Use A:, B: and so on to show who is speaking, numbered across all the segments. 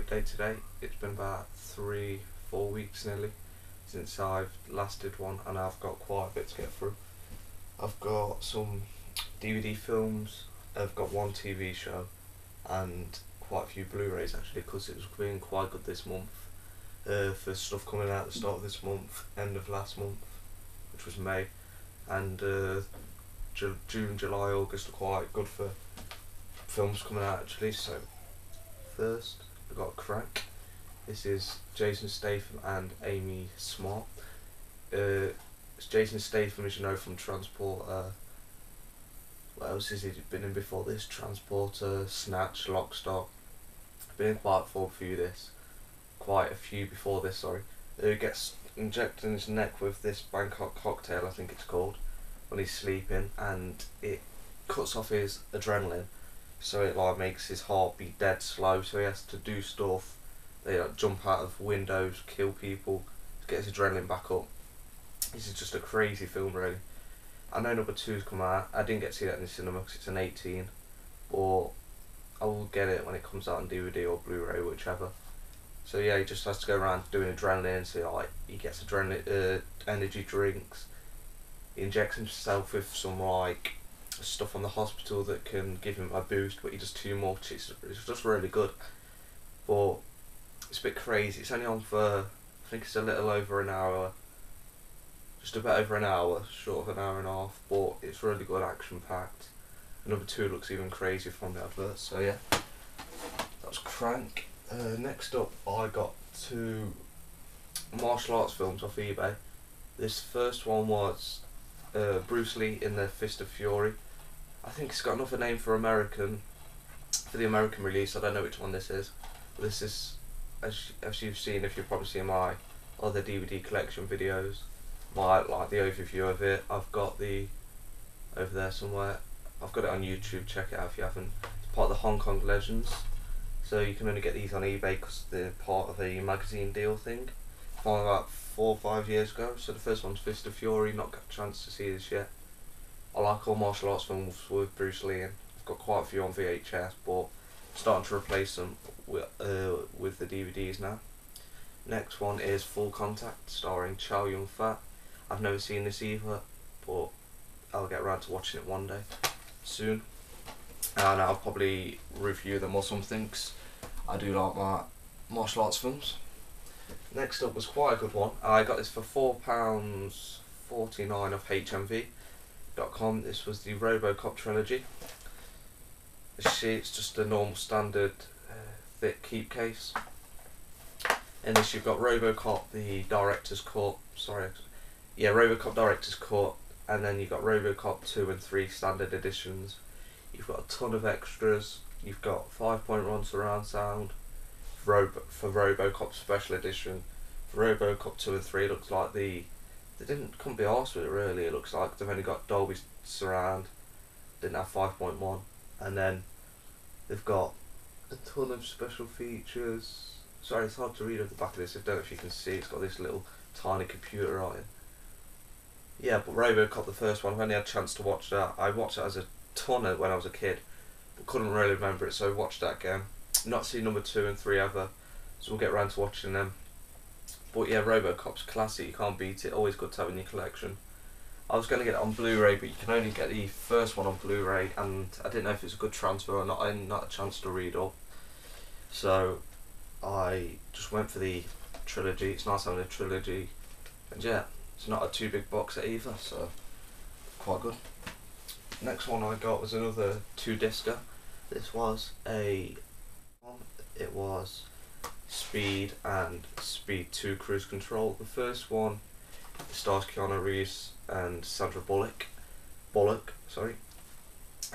A: update today. It's been about 3-4 weeks nearly since I've last did one, and I've got quite a bit to get through. I've got some DVD films, I've got one TV show, and quite a few Blu-rays actually, because it was being quite good this month. For stuff coming out at the start of this month, end of last month, which was May, and June, July, August are quite good for films coming out actually. So first we've got Crank. This is Jason Statham and Amy Smart. It's Jason Statham, as you know, from Transporter. What else has he been in before this? Transporter, Snatch, Lock, Stock. Been in quite a few before this, sorry. He gets injected in his neck with this Bangkok cocktail, I think it's called, when he's sleeping, and it cuts off his adrenaline, so it like makes his heart beat dead slow, so he has to do stuff. They like jump out of windows, kill people to get his adrenaline back up. This is just a crazy film, really. I know number 2's come out. I didn't get to see that in the cinema because it's an 18, but I will get it when it comes out on DVD or Blu-ray, whichever. So yeah, he just has to go around doing adrenaline, so like he gets adrenaline, energy drinks. He injects himself with some like stuff from the hospital that can give him a boost, but he does too much. It's just really good, but it's a bit crazy. It's only on for, I think it's a little over an hour, just about over an hour, short of an hour and a half, but it's really good, action packed. Number 2 looks even crazier from the advert, so yeah, that's Crank. Next up, I got 2 martial arts films off eBay. This first one was Bruce Lee in the Fist of Fury. I think it's got another name for the American release. I don't know which one this is. But this is, as you've seen, if you've probably seen my other DVD collection videos, like the overview of it. I've got over there somewhere. I've got it on YouTube. Check it out if you haven't. It's part of the Hong Kong Legends. So you can only get these on eBay because they're part of a magazine deal thing from about 4 or 5 years ago. So the first one's Fist of Fury. Not got a chance to see this yet. I like all martial arts films with Bruce Lee, and I've got quite a few on VHS, but I'm starting to replace them with the DVDs now. Next one is Full Contact, starring Chow Yun-fat. I've never seen this either, but I'll get around to watching it one day soon, and I'll probably review them or something, 'cause I do like my martial arts films. Next up was quite a good one. I got this for £4.49 off HMV.com. This was the RoboCop trilogy. It's just a normal standard thick keep case. In this you've got RoboCop the Director's Cut, RoboCop Director's Cut, and then you've got RoboCop 2 and 3 standard editions. You've got a ton of extras. You've got 5.1 surround sound for RoboCop Special Edition. For RoboCop 2 and 3, it looks like they couldn't be arsed with it really. It looks like they've only got Dolby Surround, didn't have 5.1, and then they've got a ton of special features. Sorry, it's hard to read at the back of this. I don't know if you can see. It's got this little tiny computer on it. Yeah, but RoboCop, the first one, I've only had a chance to watch that. I watched it as a ton when I was a kid, but couldn't really remember it, so I watched that again. Not seen number 2 and 3 ever, so we'll get around to watching them. But yeah, RoboCop's classic, you can't beat it, always good to have in your collection. I was going to get it on Blu-ray, but you can only get the first one on Blu-ray, and I didn't know if it's a good transfer or not. I didn't have a chance to read up, so I just went for the trilogy. It's nice having a trilogy, and yeah, it's not a too big box set either, so quite good. Next one I got was another 2-discer. This was it was Speed and Speed 2 Cruise Control. The first one stars Keanu Reeves and Sandra Bullock,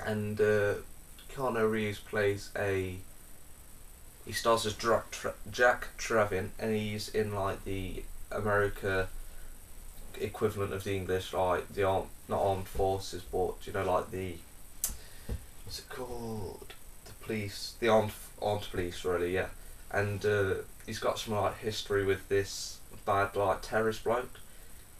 A: and Keanu Reeves plays he stars as Jack Travin, and he's in like the America equivalent of the English, like the not armed forces, but you know, like what's it called, the armed police, really, yeah. And he's got some like history with this bad like terrorist bloke,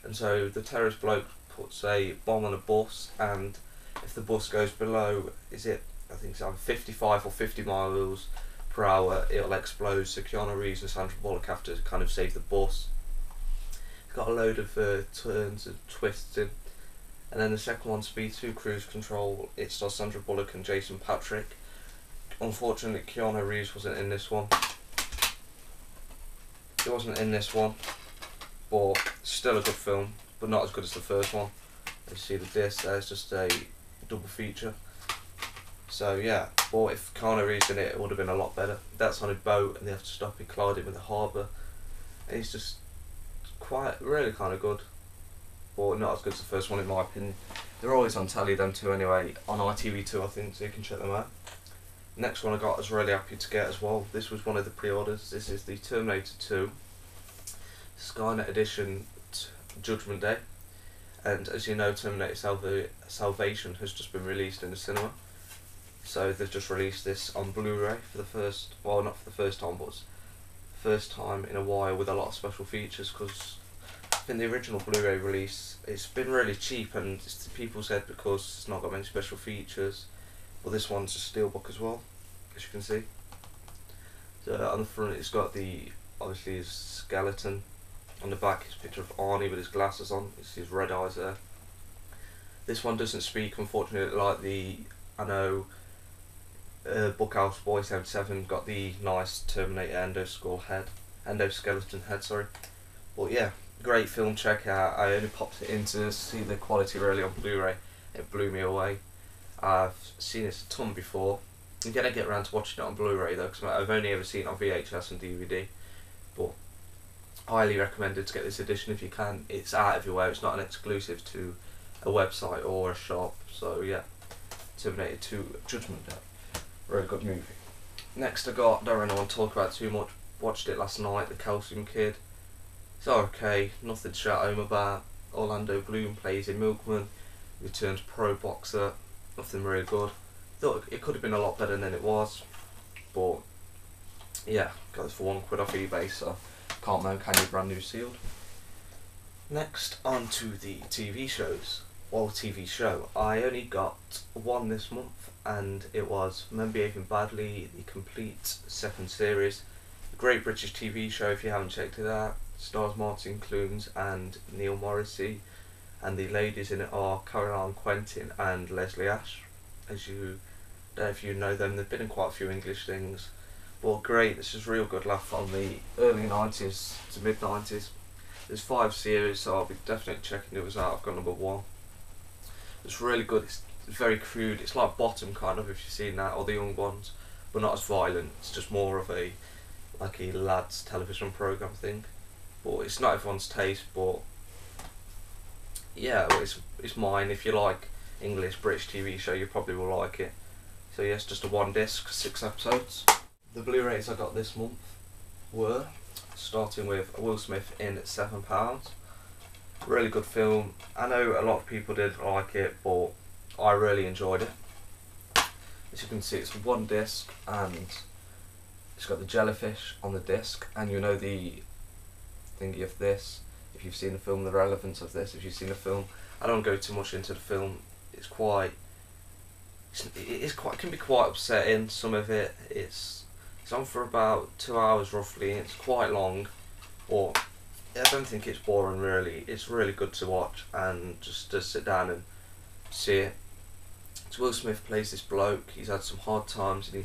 A: and so the terrorist bloke puts a bomb on a bus, and if the bus goes below, I think it's either 55 or 50 miles per hour, it'll explode. So Keanu Reeves and Sandra Bullock have to kind of save the bus. It's got a load of turns and twists in. And then the second one, Speed 2 Cruise Control, it stars Sandra Bullock and Jason Patric. Unfortunately, Keanu Reeves wasn't in this one. He wasn't in this one, but still a good film, but not as good as the first one. You see the disc, there's just a double feature. So yeah, but if Keanu Reeves in it, it would have been a lot better. That's on a boat and they have to stop it colliding with the harbour. And he's just really kind of good, but not as good as the first one in my opinion. They're always on telly, them two anyway, on ITV2 I think, so you can check them out. Next one I got, I was really happy to get as well. This was one of the pre-orders. This is the Terminator 2 Skynet Edition Judgement Day. And as you know, Terminator Salvation has just been released in the cinema. So they've just released this on Blu-ray for the first, well not for the first time, but first time in a while with a lot of special features, because in the original Blu-ray release it's been really cheap, and people said because it's not got many special features. Well, this one's a Steelbook as well, as you can see. So on the front it's got obviously his skeleton. On the back is a picture of Arnie with his glasses on. It's his red eyes there. This one doesn't speak, unfortunately, like I know Bookhouse Boy 77 got the nice Terminator endoskeleton head, sorry. But yeah, great film, check it out. I only popped it in to see the quality really on Blu-ray. It blew me away. I've seen this a ton before. I'm going to get around to watching it on Blu-ray though, because I've only ever seen it on VHS and DVD. But highly recommended to get this edition if you can. It's out everywhere, it's not an exclusive to a website or a shop. So yeah, Terminator 2 Judgement Day. Really good movie. Next I got, don't really want to talk about too much, watched it last night, The Calcium Kid. It's okay, nothing to shout home about. Orlando Bloom plays a milkman, returns pro boxer. Nothing really good. Thought it could have been a lot better than it was, but yeah, got this for £1 off eBay, so can't moan, can you? Brand new sealed. Next on to the TV shows. Well, TV show. I only got one this month, and it was Men Behaving Badly, the complete second series. A great British TV show if you haven't checked it out. Stars Martin Clunes and Neil Morrissey. And the ladies in it are Caroline Quentin and Leslie Ash. As you don't know if you know them, they've been in quite a few English things. But great, this is real good laugh on the early 90s to mid 90s. There's 5 series, so I'll be definitely checking those out. I've got number 1. It's really good, it's very crude, it's like Bottom kind of, if you've seen that, or The Young Ones, but not as violent. It's just more of a lads television programme thing. But it's not everyone's taste, but yeah, it's mine. If you like English British TV show, you probably will like it. So yes, just a 1 disc, 6 episodes. The Blu-rays I got this month were, starting with Will Smith in £7. Really good film. I know a lot of people didn't like it, but I really enjoyed it. As you can see, it's 1 disc, and it's got the jellyfish on the disc, and you know the thingy of this. If you've seen the film, the relevance of this, if you've seen the film. I don't go too much into the film. It can be quite upsetting, some of it. It's on for about 2 hours roughly, and it's quite long, but I don't think it's boring really. It's really good to watch, and just to sit down and see it. So Will Smith plays this bloke. He's had some hard times, and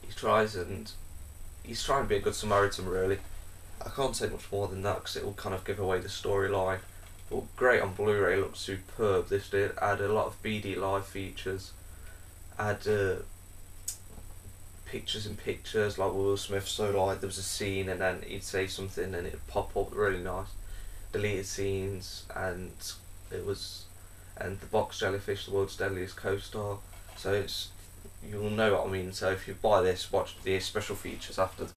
A: he's trying to be a good Samaritan really. I can't say much more than that because it will kind of give away the storyline. But great on Blu-ray, looked superb. This did add a lot of BD live features. Add pictures in pictures like Will Smith. So like there was a scene and then he'd say something and it'd pop up. Really nice. Deleted scenes, and the box jellyfish, the world's deadliest co-star. So you'll know what I mean. So if you buy this, watch the special features after.